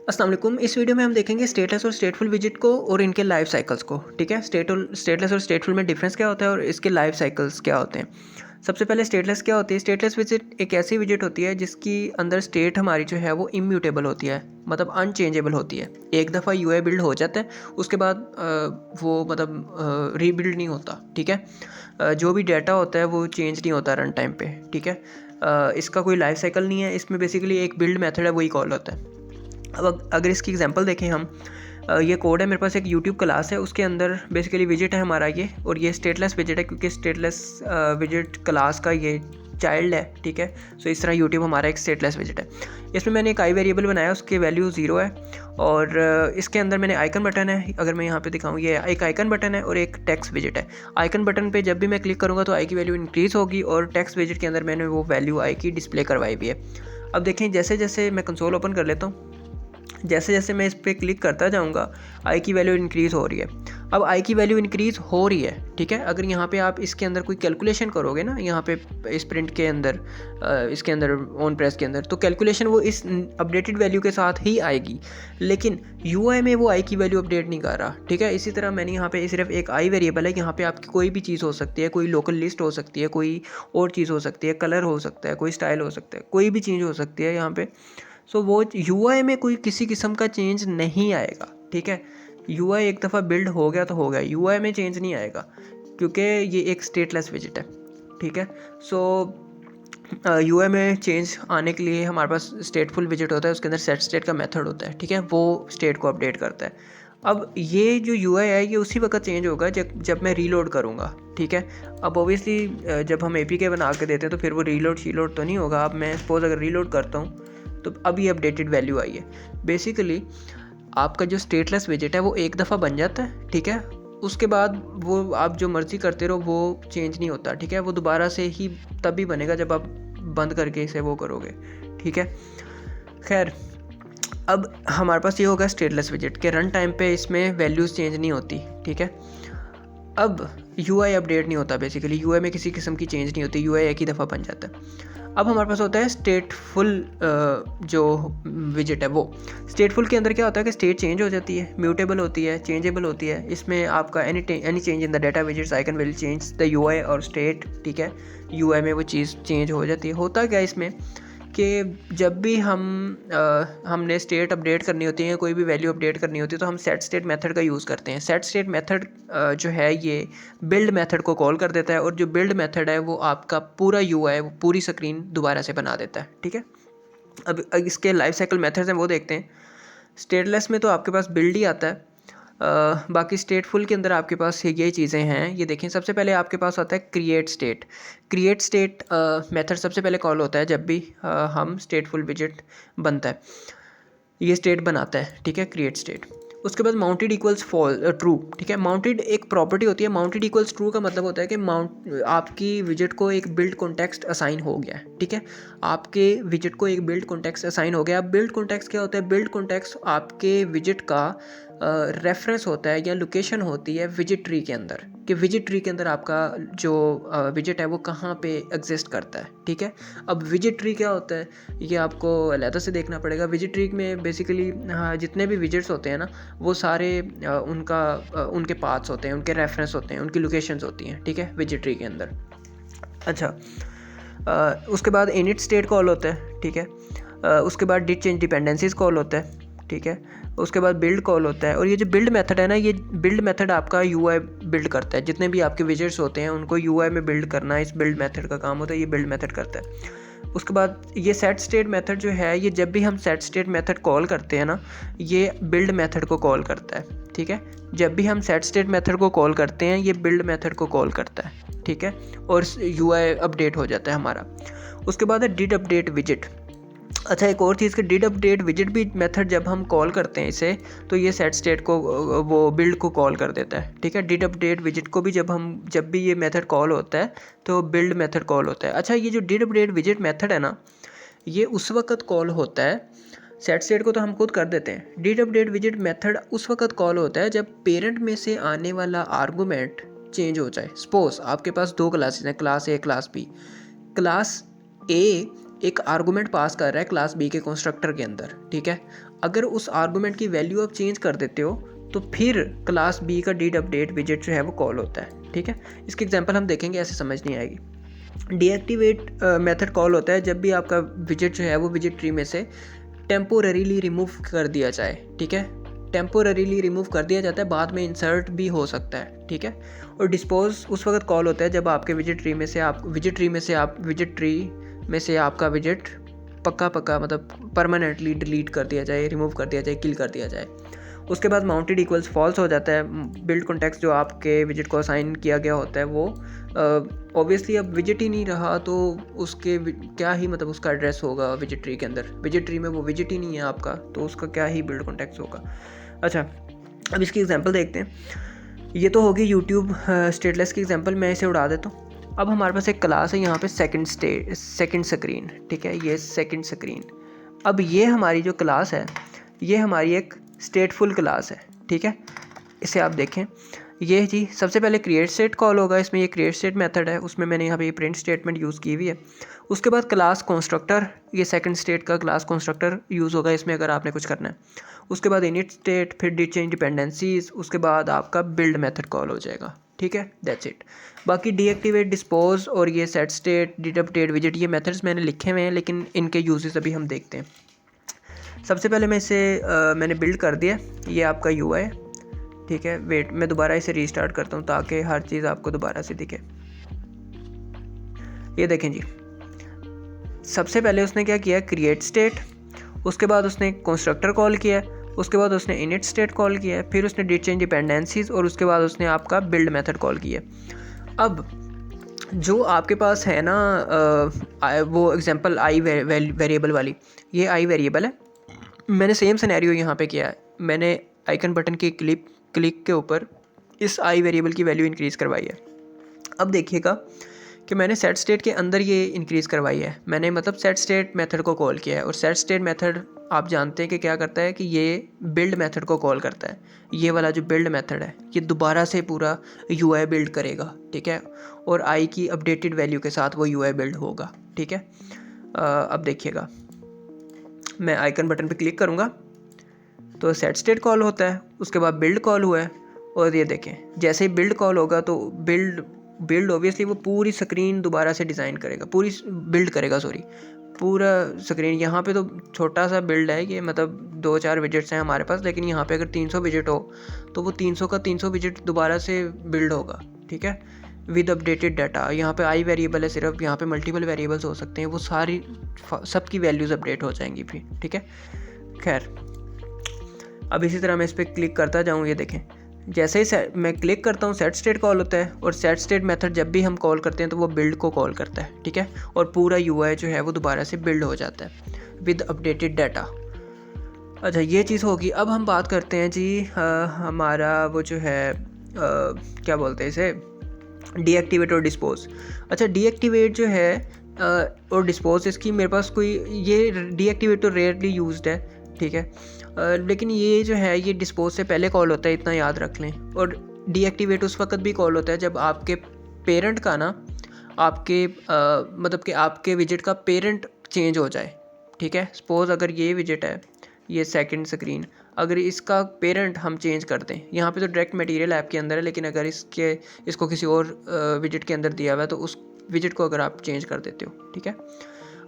अस्सलाम वालेकुम। इस वीडियो में हम देखेंगे स्टेटलेस और स्टेटफुल विजिट को और इनके लाइफ साइकिल्स को। ठीक है, स्टेटलेस और स्टेटफुल में डिफरेंस क्या होता है और इसके लाइफ साइकिल्स क्या होते हैं। सबसे पहले स्टेटलेस क्या होती है। स्टेटलेस विजिट एक ऐसी विजिट होती है जिसकी अंदर स्टेट हमारी जो है वो इम्यूटेबल होती है, मतलब अनचेंजेबल होती है। एक दफ़ा यूआई बिल्ड हो जाता है, उसके बाद वो मतलब रीबिल्ड नहीं होता। ठीक है, जो भी डाटा होता है वो चेंज नहीं होता रन टाइम पे। ठीक है, इसका कोई लाइफ साइकिल नहीं है। इसमें बेसिकली एक बिल्ड मेथड है, वही कॉल होता है। अब अगर इसकी एग्जांपल देखें हम, ये कोड है मेरे पास, एक यूट्यूब क्लास है, उसके अंदर बेसिकली विजिट है हमारा ये, और ये स्टेटलेस विजिट है क्योंकि स्टेटलेस विजिट क्लास का ये चाइल्ड है। ठीक है, सो इस तरह यूट्यूब हमारा एक स्टेटलेस विजिट है। इसमें मैंने एक आई वेरिएबल बनाया, उसकी वैल्यू 0 है, और इसके अंदर मैंने आइकन बटन है। अगर मैं यहाँ पे दिखाऊँ, ये एक आइकन बटन है और एक टेक्स्ट विजिट है। आइकन बटन पे जब भी मैं क्लिक करूँगा तो आई की वैल्यू इंक्रीज़ होगी, और टेक्स्ट विजिट के अंदर मैंने वो वैल्यू आई की डिस्प्ले करवाई भी है। अब देखें, जैसे जैसे मैं कंसोल ओपन कर लेता हूँ, जैसे जैसे मैं इस पर क्लिक करता जाऊंगा, आई की वैल्यू इंक्रीज़ हो रही है। अब आई की वैल्यू इंक्रीज़ हो रही है। ठीक है, अगर यहाँ पे आप इसके अंदर कोई कैलकुलेशन करोगे ना, यहाँ पे इस प्रिंट के अंदर, इसके अंदर ऑन प्रेस के अंदर, तो कैलकुलेशन वो इस अपडेटेड वैल्यू के साथ ही आएगी, लेकिन यूआई में वो आई की वैल्यू अपडेट नहीं कर रहा। ठीक है, इसी तरह मैंने यहाँ पे सिर्फ एक आई वेरिएबल है, यहाँ पे आपकी कोई भी चीज़ हो सकती है, कोई लोकल लिस्ट हो सकती है, कोई और चीज़ हो सकती है, कलर हो सकता है, कोई स्टाइल हो सकता है, कोई भी चीज़ हो सकती है यहाँ पे। सो वो यूआई में कोई किसी किस्म का चेंज नहीं आएगा। ठीक है, यूआई एक दफ़ा बिल्ड हो गया तो हो गया, यूआई में चेंज नहीं आएगा क्योंकि ये एक स्टेटलेस विजिट है। ठीक है, सो यूआई में चेंज आने के लिए हमारे पास स्टेटफुल विजिट होता है, उसके अंदर सेट स्टेट का मेथड होता है। ठीक है, वो स्टेट को अपडेट करता है। अब ये जो यूआई है ये उसी वक्त चेंज होगा जब मैं रीलोड करूँगा। ठीक है, अब ओबियसली जब हम एपीके बना के देते हैं तो फिर वो रीलोड शीलोड तो नहीं होगा। अब मैं सपोज अगर रीलोड करता हूँ तो अब ये अपडेटेड वैल्यू आई है। बेसिकली आपका जो स्टेटलेस विजिट है वो एक दफ़ा बन जाता है। ठीक है, उसके बाद वो आप जो मर्ज़ी करते रहो, वो चेंज नहीं होता। ठीक है, वो दोबारा से ही तभी बनेगा जब आप बंद करके इसे वो करोगे। ठीक है, खैर, अब हमारे पास ये होगा स्टेटलेस विजिट के रन टाइम पे इसमें वैल्यूज़ चेंज नहीं होती। ठीक है, अब यूआई अपडेट नहीं होता, बेसिकली यूआई में किसी किस्म की चेंज नहीं होती, यूआई एक ही दफ़ा बन जाता है। अब हमारे पास होता है स्टेटफुल जो विजिट है वो। स्टेटफुल के अंदर क्या होता है कि स्टेट चेंज हो जाती है, म्यूटेबल होती है, चेंजेबल होती है। इसमें आपका any change in the data visits icon will change the UI और स्टेट। ठीक है, यूआई में वो चीज़ चेंज हो जाती है। होता क्या इसमें कि जब भी हमने स्टेट अपडेट करनी होती है, कोई भी वैल्यू अपडेट करनी होती है, तो हम सेट स्टेट मेथड का यूज़ करते हैं। सेट स्टेट मेथड जो है ये बिल्ड मेथड को कॉल कर देता है, और जो बिल्ड मेथड है वो आपका पूरा यूआई, वो पूरी स्क्रीन दोबारा से बना देता है। ठीक है, अब इसके लाइफ साइकिल मेथड्स हैं वो देखते हैं। स्टेटलेस में तो आपके पास बिल्ड ही आता है। बाकी स्टेटफुल के अंदर आपके पास ये चीज़ें हैं। ये देखें, सबसे पहले आपके पास आता है create state. Create state method सबसे पहले कॉल होता है जब भी हम स्टेटफुल विजिट बनता है, ये स्टेट बनाता है। ठीक है, क्रिएट स्टेट। उसके बाद माउंटेड इक्वल्स ट्रू। ठीक है, माउंटेड एक प्रॉपर्टी होती है। माउंटेड इक्वल्स ट्रू का मतलब होता है कि आपकी विजिट को एक बिल्ड कॉन्टेक्स्ट असाइन हो गया है। ठीक है, आपके विजिट को एक बिल्ड कॉन्टेक्स्ट असाइन हो गया। अब बिल्ड कॉन्टेक्स्ट क्या होता है? बिल्ड कॉन्टेक्स्ट आपके विजिट का रेफरेंस होता है या लोकेशन होती है विजिट ट्री के अंदर, कि विजिट ट्री के अंदर आपका जो विजिट है वो कहाँ पे एग्जिस्ट करता है। ठीक है, अब विजिट ट्री क्या होता है ये आपको अलहदा से देखना पड़ेगा। विजिट ट्री में बेसिकली जितने भी विजिट्स होते हैं ना, वो सारे उनके पाथ्स होते हैं, उनके रेफरेंस होते हैं, उनकी लोकेशंस होती हैं। ठीक है, विजिट ट्री के अंदर। अच्छा, उसके बाद इनिट स्टेट कॉल होता है। ठीक है, उसके बाद डिड चेंज डिपेंडेंसीज कॉल होता है। ठीक है, उसके बाद बिल्ड कॉल होता है। और ये जो बिल्ड मेथड है ना, ये बिल्ड मेथड आपका यूआई बिल्ड करता है। जितने भी आपके विजिट्स होते हैं उनको यूआई में बिल्ड करना इस बिल्ड मेथड का काम होता है, ये बिल्ड मेथड करता है। उसके बाद ये सेट स्टेट मेथड जो है, ये जब भी हम सेट स्टेट मेथड कॉल करते हैं ना, ये बिल्ड मेथड को कॉल करता है। ठीक है, जब भी हम सेट स्टेट मेथड को कॉल करते हैं ये बिल्ड मेथड को कॉल करता है। ठीक है, और यूआई अपडेट हो जाता है हमारा। उसके बाद है डिड अपडेट विजिट। अच्छा, एक और चीज़ कि डिड अपडेट विजिट भी मेथड जब हम कॉल करते हैं इसे, तो ये सेट स्टेट को वो बिल्ड को कॉल कर देता है। ठीक है, डिड अपडेट विजिट को भी जब भी ये मेथड कॉल होता है तो बिल्ड मेथड कॉल होता है। अच्छा, ये जो डिड अपडेट विजिट मेथड है ना, ये उस वक्त कॉल होता है, सेट स्टेट को तो हम खुद कर देते हैं। डिड अपडेट विजिट मेथड उस वक्त कॉल होता है जब पेरेंट में से आने वाला आर्गूमेंट चेंज हो जाए। सपोज आपके पास दो क्लासेस हैं, class A class B. Class A एक आर्गूमेंट पास कर रहा है क्लास बी के कंस्ट्रक्टर के अंदर, ठीक है। अगर उस आर्गूमेंट की वैल्यू आप चेंज कर देते हो तो फिर क्लास बी का डिड अपडेट विजिट जो है वो कॉल होता है, ठीक है। इसकी एग्जांपल हम देखेंगे, ऐसे समझ नहीं आएगी। डीएक्टिवेट मेथड कॉल होता है जब भी आपका विजिट जो है वो विजिट ट्री में से टेम्पोररीली रिमूव कर दिया जाए, ठीक है। टेम्पोररीली रिमूव कर दिया जाता है, बाद में इंसर्ट भी हो सकता है, ठीक है। और डिस्पोज उस वक्त कॉल होता है जब आपके विजिट ट्री में से आपका विजिट पक्का मतलब परमानेंटली डिलीट कर दिया जाए, रिमूव कर दिया जाए, किल कर दिया जाए। उसके बाद माउंटेड इक्वल्स फॉल्स हो जाता है। बिल्ड कॉन्टेक्स्ट जो आपके विजिट को असाइन किया गया होता है वो ऑब्वियसली अब विजिट ही नहीं रहा, तो उसके क्या ही मतलब उसका एड्रेस होगा विजिट ट्री के अंदर। विजिट ट्री में वो विजिट ही नहीं है आपका, तो उसका क्या ही बिल्ड कॉन्टेक्स्ट होगा। अच्छा, अब इसकी एग्जांपल देखते हैं। ये तो होगी यूट्यूब स्टेटलेस की एग्जांपल, मैं इसे उड़ा देता हूँ। अब हमारे पास एक क्लास है यहाँ पे सेकंड स्क्रीन, ठीक है, ये सेकंड स्क्रीन। अब ये हमारी जो क्लास है ये हमारी एक स्टेटफुल क्लास है, ठीक है। इसे आप देखें, ये जी सबसे पहले क्रिएट स्टेट कॉल होगा, इसमें ये क्रिएट स्टेट मेथड है, उसमें मैंने यहाँ पे ये प्रिंट स्टेटमेंट यूज़ की हुई है। उसके बाद क्लास कंस्ट्रक्टर, ये सेकंड स्टेट का क्लास कंस्ट्रक्टर यूज़ होगा इसमें अगर आपने कुछ करना है। उसके बाद इनिट स्टेट, फिर डिड चेंज डिपेंडेंसीज, उसके बाद आपका बिल्ड मेथड कॉल हो जाएगा, ठीक है, दैट्स इट। बाकी डीएक्टिवेट, डिस्पोज और ये set state, did update, visit, ये मेथड्स मैंने लिखे हुए हैं, लेकिन इनके यूजेस अभी हम देखते हैं। सबसे पहले मैं इसे मैंने बिल्ड कर दिया, ये आपका यूआई, ठीक है। वेट, मैं दोबारा इसे रीस्टार्ट करता हूँ ताकि हर चीज़ आपको दोबारा से दिखे। ये देखें जी, सबसे पहले उसने क्या किया, क्रिएट स्टेट, उसके बाद उसने कंस्ट्रक्टर कॉल किया, उसके बाद उसने इनिट स्टेट कॉल किया, फिर उसने डिड चेंज डिपेंडेंसीज और उसके बाद उसने आपका बिल्ड मेथड कॉल किया। अब जो आपके पास है ना वो एग्जांपल आई वेरिएबल वाली, ये आई वेरिएबल है। मैंने सेम सिनेरियो यहाँ पे किया है, मैंने आइकन बटन की क्लिक के ऊपर इस आई वेरिएबल की वैल्यू इंक्रीज़ करवाई है। अब देखिएगा कि मैंने सेट स्टेट के अंदर ये इंक्रीज़ करवाई है, मैंने मतलब सेट स्टेट मेथड को कॉल किया है। और सेट स्टेट मेथड आप जानते हैं कि क्या करता है कि ये बिल्ड मेथड को कॉल करता है। ये वाला जो बिल्ड मेथड है ये दोबारा से पूरा यूआई बिल्ड करेगा, ठीक है, और आई की अपडेटेड वैल्यू के साथ वो यूआई बिल्ड होगा, ठीक है। अब देखिएगा, मैं आइकन बटन पे क्लिक करूँगा तो सेट स्टेट कॉल होता है, उसके बाद बिल्ड कॉल हुआ है। और ये देखें, जैसे ही बिल्ड कॉल होगा तो बिल्ड ऑब्वियसली वो पूरी स्क्रीन दोबारा से डिज़ाइन करेगा, पूरी बिल्ड करेगा, पूरा स्क्रीन। यहाँ पे तो छोटा सा बिल्ड है, ये मतलब 2-4 विजिट्स हैं हमारे पास, लेकिन यहाँ पे अगर 300 विजिट हो तो वो 300 का 300 विजिट दोबारा से बिल्ड होगा, ठीक है, विद अपडेटेड डाटा। यहाँ पे आई वेरिएबल है सिर्फ, यहाँ पे मल्टीपल वेरिएबल्स हो सकते हैं, वो सारी सबकी वैल्यूज़ अपडेट हो जाएंगी फिर, ठीक है। खैर, अब इसी तरह मैं इस पर क्लिक करता जाऊँ, ये देखें, जैसे ही मैं क्लिक करता हूँ सेट स्टेट कॉल होता है, और सेट स्टेट मेथड जब भी हम कॉल करते हैं तो वो बिल्ड को कॉल करता है, ठीक है, और पूरा यूआई जो है वो दोबारा से बिल्ड हो जाता है विद अपडेटेड डाटा। अच्छा, ये चीज़ होगी। अब हम बात करते हैं जी हमारा वो जो है क्या बोलते हैं इसे, डीएक्टिवेट और डिस्पोज। अच्छा, डीएक्टिवेट जो है और डिस्पोज, इसकी मेरे पास कोई, ये डीएक्टिवेट तो रेयरली यूज्ड है, ठीक है, लेकिन ये जो है ये डिस्पोज से पहले कॉल होता है, इतना याद रख लें। और डीएक्टिवेट उस वक्त भी कॉल होता है जब आपके पेरेंट का ना, आपके मतलब कि आपके विजिट का पेरेंट चेंज हो जाए, ठीक है। सपोज़ अगर ये विजिट है, ये सेकंड स्क्रीन, अगर इसका पेरेंट हम चेंज कर दें, यहाँ पे तो डायरेक्ट मटेरियल ऐप के अंदर है, लेकिन अगर इसको किसी और विजिट के अंदर दिया हुआ है तो उस विजिट को अगर आप चेंज कर देते हो, ठीक है,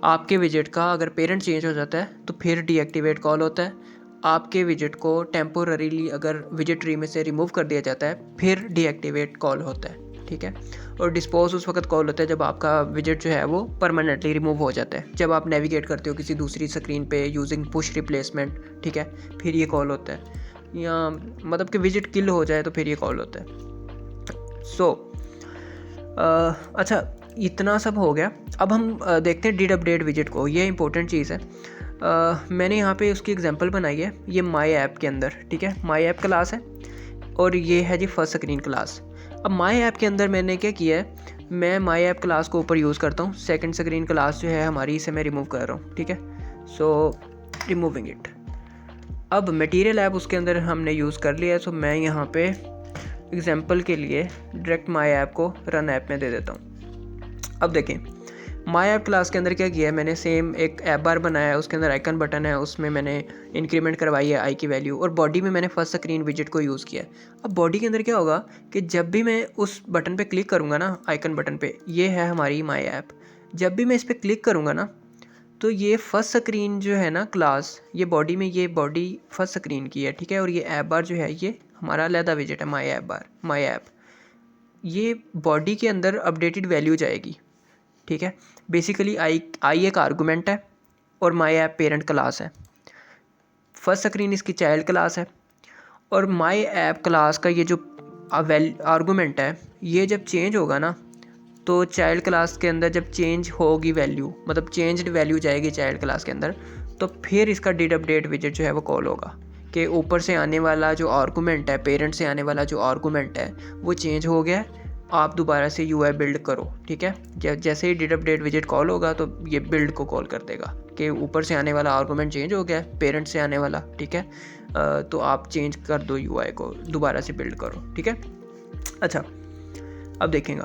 आपके विजिट का अगर पेरेंट चेंज हो जाता है तो फिर डीएक्टिवेट कॉल होता है। आपके विजिट को टेम्पोररीली अगर विजिट ट्री में से रिमूव कर दिया जाता है फिर डीएक्टिवेट कॉल होता है, ठीक है। और डिस्पोज उस वक्त कॉल होता है जब आपका विजिट जो है वो परमानेंटली रिमूव हो जाता है, जब आप नेविगेट करते हो किसी दूसरी स्क्रीन पे यूजिंग पुश रिप्लेसमेंट, ठीक है, फिर ये कॉल होता है। या मतलब कि विजिट किल हो जाए तो फिर ये कॉल होता है। अच्छा, इतना सब हो गया। अब हम देखते हैं डिड अपडेट विजिट को, ये इंपॉर्टेंट चीज़ है। मैंने यहाँ पे उसकी एग्जांपल बनाई है, ये माई ऐप के अंदर, ठीक है, माई ऐप क्लास है और ये है जी फर्स्ट स्क्रीन क्लास। अब माई ऐप के अंदर मैंने क्या किया है, मैं माई ऐप क्लास को ऊपर यूज़ करता हूँ, सेकंड स्क्रीन क्लास जो है हमारी, इसे मैं रिमूव कर रहा हूँ, ठीक है, सो रिमूविंग इट। अब मटेरियल ऐप उसके अंदर हमने यूज़ कर लिया है, सो मैं यहाँ पे एग्जांपल के लिए डायरेक्ट माई ऐप को रन ऐप में दे देता हूँ। अब देखें, माई ऐप क्लास के अंदर क्या किया है मैंने, सेम एक ऐप बार बनाया है, उसके अंदर आइकन बटन है, उसमें मैंने इंक्रीमेंट करवाई है आई की वैल्यू, और बॉडी में मैंने फर्स्ट स्क्रीन विजिट को यूज़ किया है। अब बॉडी के अंदर क्या होगा कि जब भी मैं उस बटन पे क्लिक करूँगा ना, आइकन बटन पे, ये है हमारी माई ऐप, जब भी मैं इस पर क्लिक करूँगा ना तो ये फर्स्ट स्क्रीन जो है ना क्लास, ये बॉडी में, ये बॉडी फर्स्ट स्क्रीन की है, ठीक है। और ये ऐप बार जो है ये हमारा अलहदा विजिट है, my app bar, my app, ये बॉडी के अंदर अपडेटेड वैल्यू जाएगी, ठीक है। बेसिकली आई एक आर्गूमेंट है और माई ऐप पेरेंट क्लास है, फर्स्ट स्क्रीन इसकी चाइल्ड क्लास है, और माई ऐप क्लास का ये जो आर्गूमेंट है ये जब चेंज होगा ना तो चाइल्ड क्लास के अंदर जब चेंज होगी वैल्यू, मतलब चेंज्ड वैल्यू जाएगी चाइल्ड क्लास के अंदर, तो फिर इसका डिड अपडेट विजिट जो है वो कॉल होगा कि ऊपर से आने वाला जो आर्गूमेंट है, पेरेंट से आने वाला जो आर्गूमेंट है वो चेंज हो गया है, आप दोबारा से यूआई बिल्ड करो, ठीक है। जैसे he did update visit call होगा तो ये बिल्ड को कॉल कर देगा कि ऊपर से आने वाला आर्गूमेंट चेंज हो गया है, पेरेंट से आने वाला, ठीक है, तो आप चेंज कर दो यूआई को, दोबारा से बिल्ड करो, ठीक है। अच्छा, अब देखेंगे,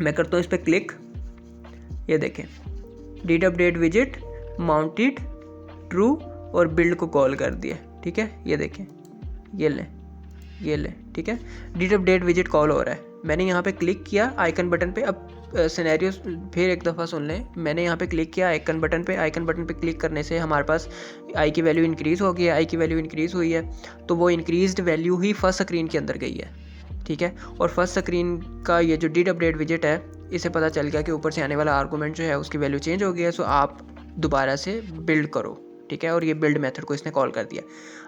मैं करता हूँ इस पर क्लिक, ये देखें did update visit mounted true और बिल्ड को कॉल कर दिया, ठीक है। ये देखें, ये लें, ठीक है, डिड अपडेट विजिट कॉल हो रहा है। मैंने यहाँ पे क्लिक किया आइकन बटन पे, अब सिनेरियो फिर एक दफ़ा सुन लें, मैंने यहाँ पे क्लिक किया आइकन बटन पे, आइकन बटन पे क्लिक करने से हमारे पास आई की वैल्यू इंक्रीज़ हो गई है, आई की वैल्यू इंक्रीज़ हुई है, तो वो इंक्रीज्ड वैल्यू ही फर्स्ट स्क्रीन के अंदर गई है, ठीक है। और फर्स्ट स्क्रीन का ये जो डिड अपडेट विजिट है, इसे पता चल गया कि ऊपर से आने वाला आर्गूमेंट जो है उसकी वैल्यू चेंज हो गई है, सो आप दोबारा से बिल्ड करो, ठीक है। और ये बिल्ड मेथड को इसने कॉल कर दिया।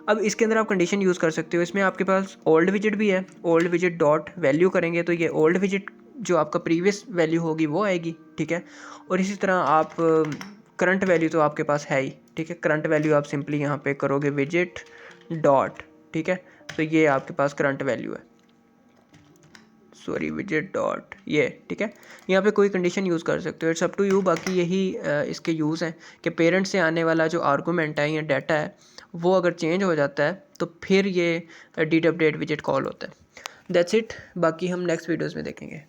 अब इसके अंदर आप कंडीशन यूज़ कर सकते हो, इसमें आपके पास ओल्ड विजिट भी है, ओल्ड विजिट डॉट वैल्यू करेंगे तो ये ओल्ड विजिट जो आपका प्रीवियस वैल्यू होगी वो आएगी, ठीक है। और इसी तरह आप करंट वैल्यू तो आपके पास है ही, ठीक है, करंट वैल्यू आप सिंपली यहाँ पे करोगे विजिट डॉट, ठीक है, तो ये आपके पास करंट वैल्यू है, सॉरी विजिट डॉट ये, ठीक है। यहाँ पे कोई कंडीशन यूज़ कर सकते हो, इट्स अप टू यू। बाकी यही इसके यूज़ हैं कि पेरेंट से आने वाला जो आर्गूमेंट है या डाटा है वो अगर चेंज हो जाता है तो फिर ये डिड अपडेट विजिट कॉल होता है। दैट्स इट, बाकी हम नेक्स्ट वीडियोज़ में देखेंगे।